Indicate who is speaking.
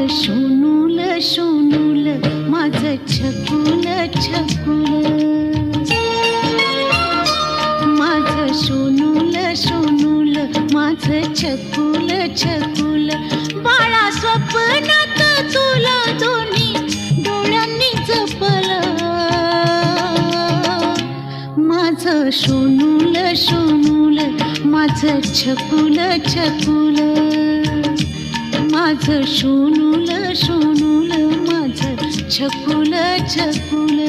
Speaker 1: शोनूल शोनूल माझं छकुल छकुल, माझं शोनूल शोनूल माझं छकुल छकुल. बाळा स्वप्नात तुला दोन्ही डोळ्यांनी जपलं, माझं शोनूल शोनूल माझं छकुल छकुल, माझं शोनूल शोनूल माझं छकुल छकुल.